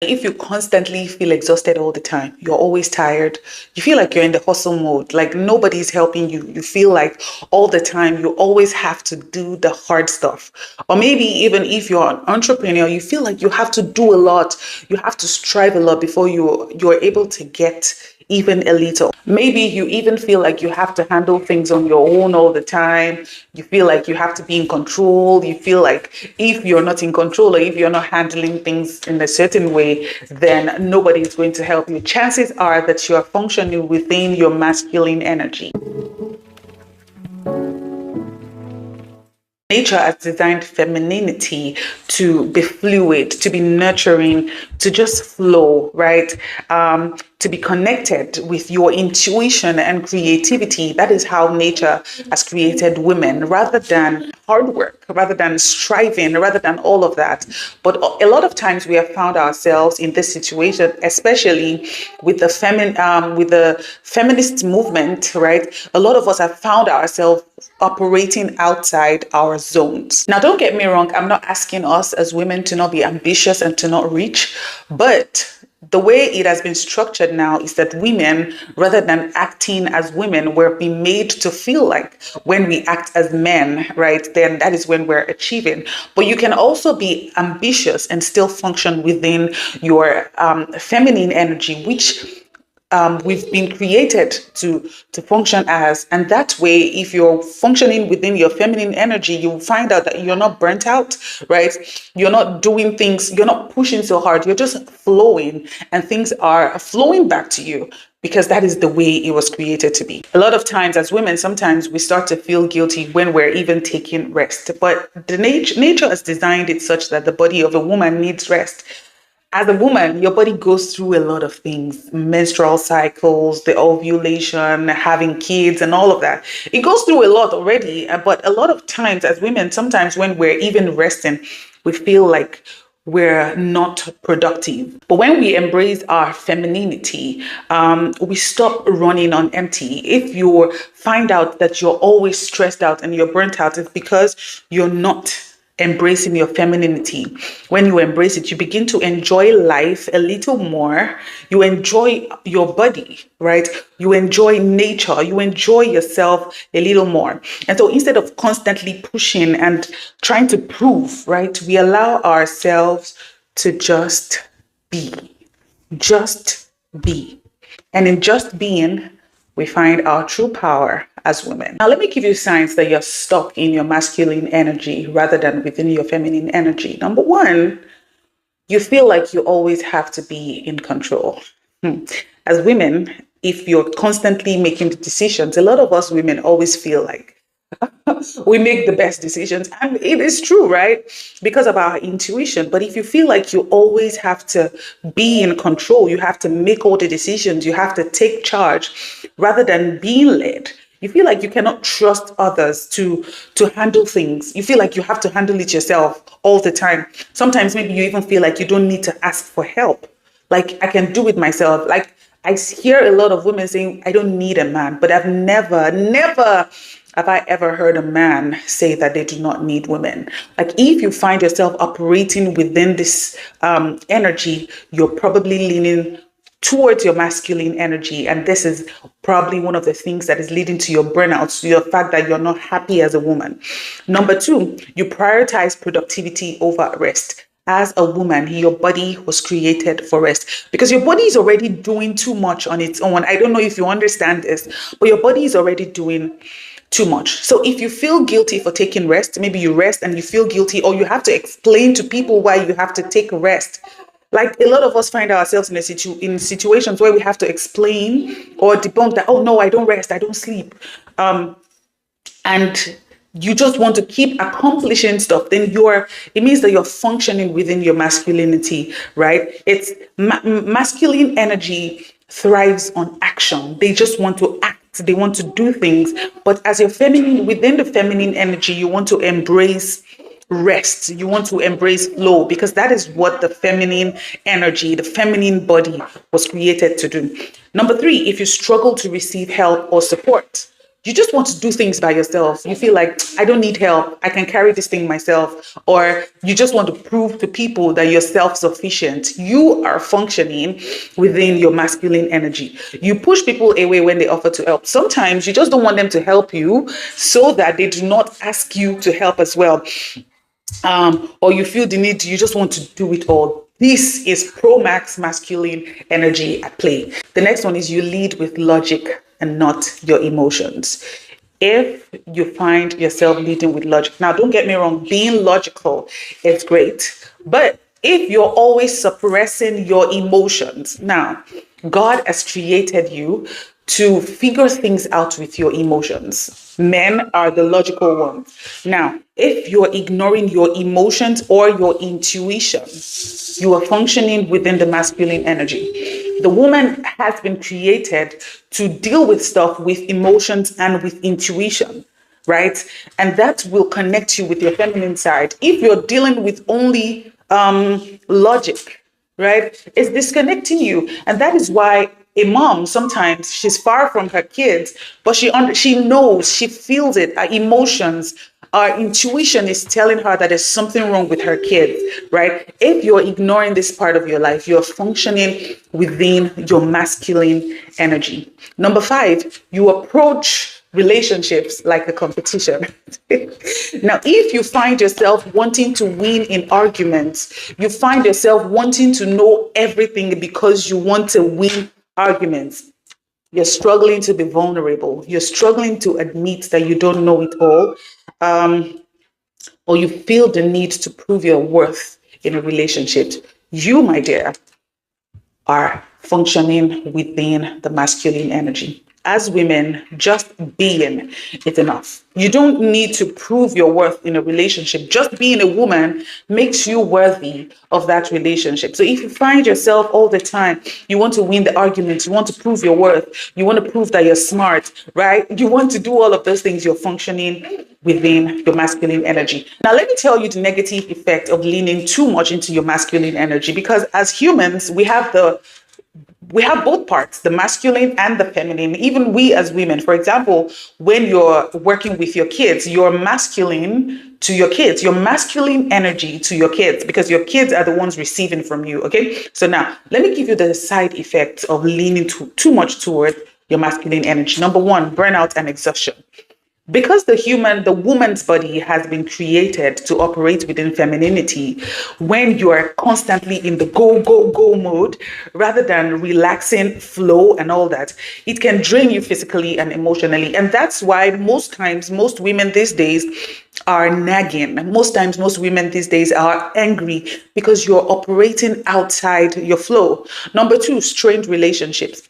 If you constantly feel exhausted all the time, you're always tired, you feel like you're in the hustle mode, like nobody's helping you, you feel like all the time you always have to do the hard stuff. Or maybe even if you're an entrepreneur, you feel like you have to do a lot, you have to strive a lot before you're able to get even a little. Maybe you even feel like you have to handle things on your own all the time. You feel like you have to be in control. You feel like if you're not in control or if you're not handling things in a certain way, then nobody is going to help you. Chances are that you are functioning within your masculine energy. Nature has designed femininity to be fluid, to be nurturing, to just flow, right? To be connected with your intuition and creativity. That is how nature has created women, rather than hard work, rather than striving, rather than all of that. But a lot of times we have found ourselves in this situation, especially with the feminist movement, right? A lot of us have found ourselves operating outside our zones. Now, don't get me wrong, I'm not asking us as women to not be ambitious and to not reach, but the way it has been structured now is that women, rather than acting as women, we're being made to feel like when we act as men, right, then that is when we're achieving. But you can also be ambitious and still function within your feminine energy, which we've been created to function as. And that way, if you're functioning within your feminine energy, you'll find out that you're not burnt out, right? You're not doing things, you're not pushing so hard, you're just flowing, and things are flowing back to you, because that is the way it was created to be. A lot of times as women, sometimes we start to feel guilty when we're even taking rest, but the nature has designed it such that the body of a woman needs rest. As a woman, your body goes through a lot of things: menstrual cycles, the ovulation, having kids, and all of that. It goes through a lot already. But a lot of times, as women, sometimes when we're even resting, we feel like we're not productive. But when we embrace our femininity, we stop running on empty. If you find out that you're always stressed out and you're burnt out, it's because you're not embracing your femininity. When you embrace it, you begin to enjoy life a little more. You enjoy your body, right? You enjoy nature. You enjoy yourself a little more. And so instead of constantly pushing and trying to prove, right, we allow ourselves to just be. Just be. And in just being, we find our true power as women. Now, let me give you signs that you're stuck in your masculine energy rather than within your feminine energy. Number one, you feel like you always have to be in control. As women, if you're constantly making the decisions, a lot of us women always feel like we make the best decisions. And it is true, right? Because of our intuition. But if you feel like you always have to be in control, you have to make all the decisions, you have to take charge rather than being led. You feel like you cannot trust others to handle things. You feel like you have to handle it yourself all the time. Sometimes maybe you even feel like you don't need to ask for help. Like, I can do it myself. Like, I hear a lot of women saying, I don't need a man, but I've never have I ever heard a man say that they do not need women. Like, if you find yourself operating within this energy, you're probably leaning towards your masculine energy. And this is probably one of the things that is leading to your burnout, to your fact that you're not happy as a woman. Number two, you prioritize productivity over rest. As a woman, your body was created for rest, because your body is already doing too much on its own. I don't know if you understand this, but your body is already doing too much. So if you feel guilty for taking rest, maybe you rest and you feel guilty, or you have to explain to people why you have to take rest. Like, a lot of us find ourselves in situations where we have to explain or debunk that, oh no, I don't rest, I don't sleep. And you just want to keep accomplishing stuff, then it means that you're functioning within your masculinity, right? It's masculine energy thrives on action. They just want to act, they want to do things. But as you're feminine, within the feminine energy, you want to embrace rest, you want to embrace flow, because that is what the feminine energy, the feminine body was created to do. Number three, if you struggle to receive help or support, you just want to do things by yourself. You feel like, I don't need help. I can carry this thing myself. Or you just want to prove to people that you're self-sufficient. You are functioning within your masculine energy. You push people away when they offer to help. Sometimes you just don't want them to help you so that they do not ask you to help as well. Or you feel the need, you just want to do it all. This is pro max masculine energy at play. The next one is you lead with logic and not your emotions. If you find yourself leading with logic, now don't get me wrong, being logical is great, but if you're always suppressing your emotions, now God has created you to figure things out with your emotions. Men are the logical ones. Now, if you're ignoring your emotions or your intuition, you are functioning within the masculine energy. The woman has been created to deal with stuff with emotions and with intuition, right? And that will connect you with your feminine side. If you're dealing with only logic, right, it's disconnecting you. And that is why a mom, sometimes she's far from her kids, but she knows, she feels it, her emotions, our intuition is telling her that there's something wrong with her kids, right? If you're ignoring this part of your life, you're functioning within your masculine energy. Number 5, you approach relationships like a competition. Now, if you find yourself wanting to win in arguments, you find yourself wanting to know everything because you want to win arguments, you're struggling to be vulnerable, you're struggling to admit that you don't know it all, or you feel the need to prove your worth in a relationship, you, my dear, are functioning within the masculine energy. As women, just being is enough. You don't need to prove your worth in a relationship. Just being a woman makes you worthy of that relationship. So if you find yourself all the time, you want to win the argument, you want to prove your worth, you want to prove that you're smart, right? You want to do all of those things, you're functioning within your masculine energy. Now, let me tell you the negative effect of leaning too much into your masculine energy, because as humans, we have both parts, the masculine and the feminine. Even we as women, for example, when you're working with your kids, you're masculine to your kids, your masculine energy to your kids, because your kids are the ones receiving from you. Okay. So now let me give you the side effects of leaning too much toward your masculine energy. Number 1, burnout and exhaustion. Because the woman's body has been created to operate within femininity, when you are constantly in the go, go, go mode, rather than relaxing, flow, and all that, it can drain you physically and emotionally. And that's why most times, most women these days are nagging. Most times, most women these days are angry because you're operating outside your flow. Number 2, strained relationships.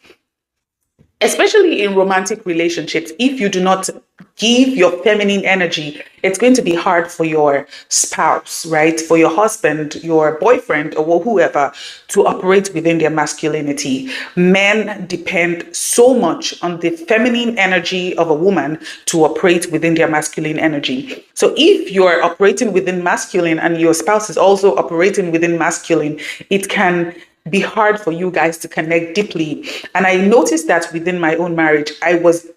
Especially in romantic relationships, if you do not give your feminine energy, it's going to be hard for your spouse, right? For your husband, your boyfriend, or whoever to operate within their masculinity. Men depend so much on the feminine energy of a woman to operate within their masculine energy. So if you're operating within masculine and your spouse is also operating within masculine, it can be hard for you guys to connect deeply. And I noticed that within my own marriage, I was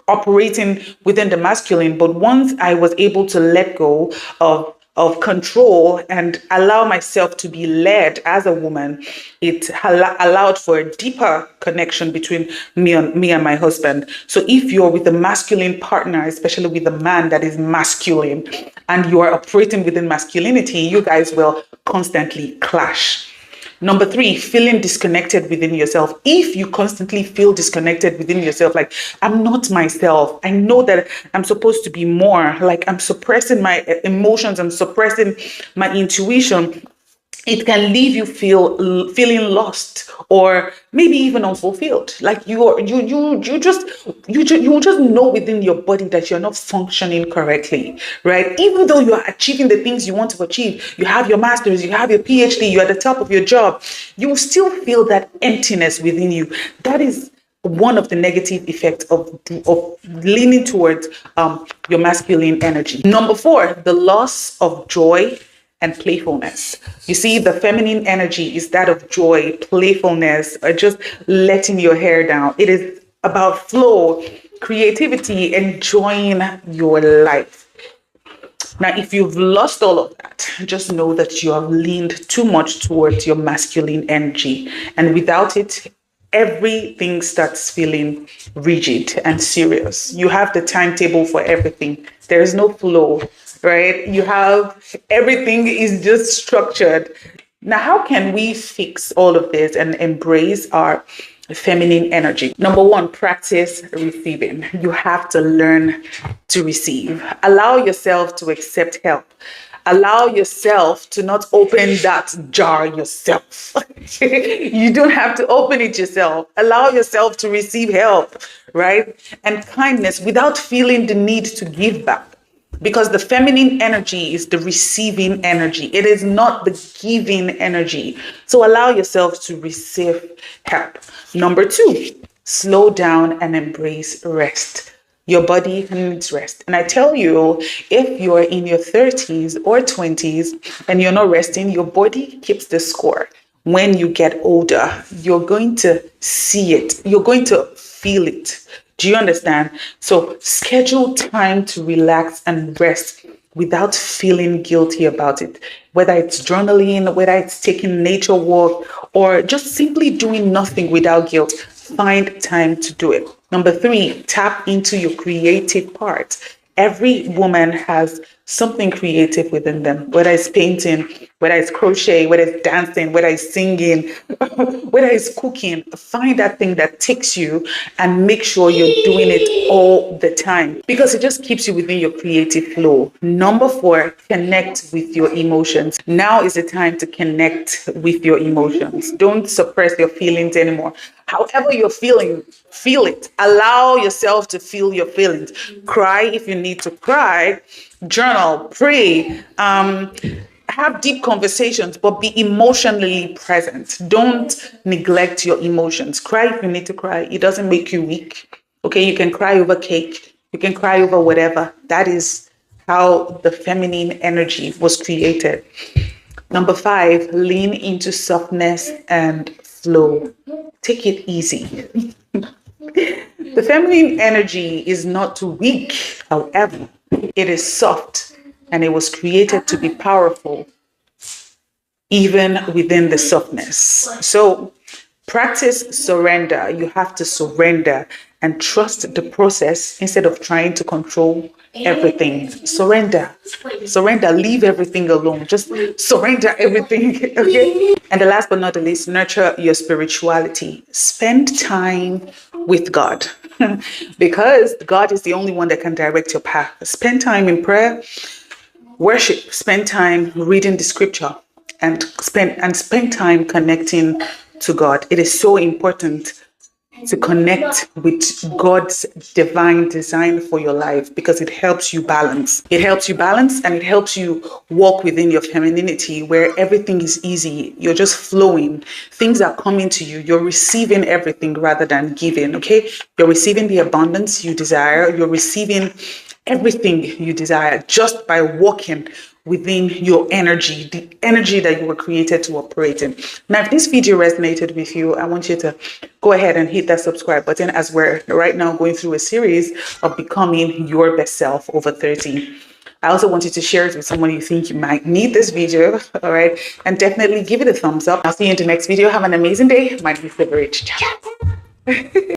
operating within the masculine, but once I was able to let go of control and allow myself to be led as a woman, it allowed for a deeper connection between me and my husband. So if you're with a masculine partner, especially with a man that is masculine, and you are operating within masculinity, you guys will constantly clash. Number 3, feeling disconnected within yourself. If you constantly feel disconnected within yourself, like, I'm not myself, I know that I'm supposed to be more, like I'm suppressing my emotions, I'm suppressing my intuition, it can leave you feeling lost, or maybe even unfulfilled. Like you just know within your body that you're not functioning correctly, right? Even though you are achieving the things you want to achieve, you have your master's, you have your PhD, you're at the top of your job, you still feel that emptiness within you. That is one of the negative effects of leaning towards your masculine energy. Number 4, the loss of joy and playfulness. You see, the feminine energy is that of joy, playfulness, or just letting your hair down. It is about flow. creativity, enjoying your life. Now, if you've lost all of that, just know that you have leaned too much towards your masculine energy. And without it, everything starts feeling rigid and serious. You have the timetable for everything, there is no flow, right? You have everything is just structured. Now, how can we fix all of this and embrace our feminine energy? Number one, practice receiving. You have to learn to receive. Allow yourself to accept help. Allow yourself to not open that jar yourself. You don't have to open it yourself. Allow yourself to receive help, right? And kindness without feeling the need to give back. Because the feminine energy is the receiving energy. It is not the giving energy. So allow yourself to receive help. Number two, slow down and embrace rest. Your body needs rest. And I tell you, if you're in your 30s or 20s and you're not resting, your body keeps the score. When you get older, you're going to see it. You're going to feel it. Do you understand? So schedule time to relax and rest without feeling guilty about it. Whether it's journaling, whether it's taking nature walk, or just simply doing nothing without guilt, find time to do it. Number three, tap into your creative part. Every woman has something creative within them, whether it's painting, whether it's crochet, whether it's dancing, whether it's singing, whether it's cooking. Find that thing that takes you and make sure you're doing it all the time, because it just keeps you within your creative flow. Number four, connect with your emotions. Now is the time to connect with your emotions. Don't suppress your feelings anymore. However you're feeling, feel it. Allow yourself to feel your feelings. Cry if you need to cry. Journal, pray, have deep conversations, but be emotionally present. Don't neglect your emotions. Cry if you need to cry. It doesn't make you weak. Okay, you can cry over cake. You can cry over whatever. That is how the feminine energy was created. Number five, lean into softness and flow. Take it easy. The feminine energy is not weak, however, it is soft, and it was created to be powerful even within the softness. So practice surrender. You have to surrender and trust the process instead of trying to control everything. Surrender. Surrender. Leave everything alone. Just surrender everything. Okay. And the last but not the least, nurture your spirituality. Spend time with God because God is the only one that can direct your path. Spend time in prayer, worship, spend time reading the scripture, and spend time connecting to God. It is so important to connect with God's divine design for your life because it helps you balance. It helps you balance and it helps you walk within your femininity where everything is easy. You're just flowing. Things are coming to you. You're receiving everything rather than giving, okay? You're receiving the abundance you desire. You're receiving everything you desire just by walking within your energy, the energy that you were created to operate in. Now, if this video resonated with you, I want you to go ahead and hit that subscribe button as we're right now going through a series of becoming your best self over 30. I also want you to share it with someone you think you might need this video, all right? And definitely give it a thumbs up. I'll see you in the next video. Have an amazing day. My name is thetobyrich. Ciao.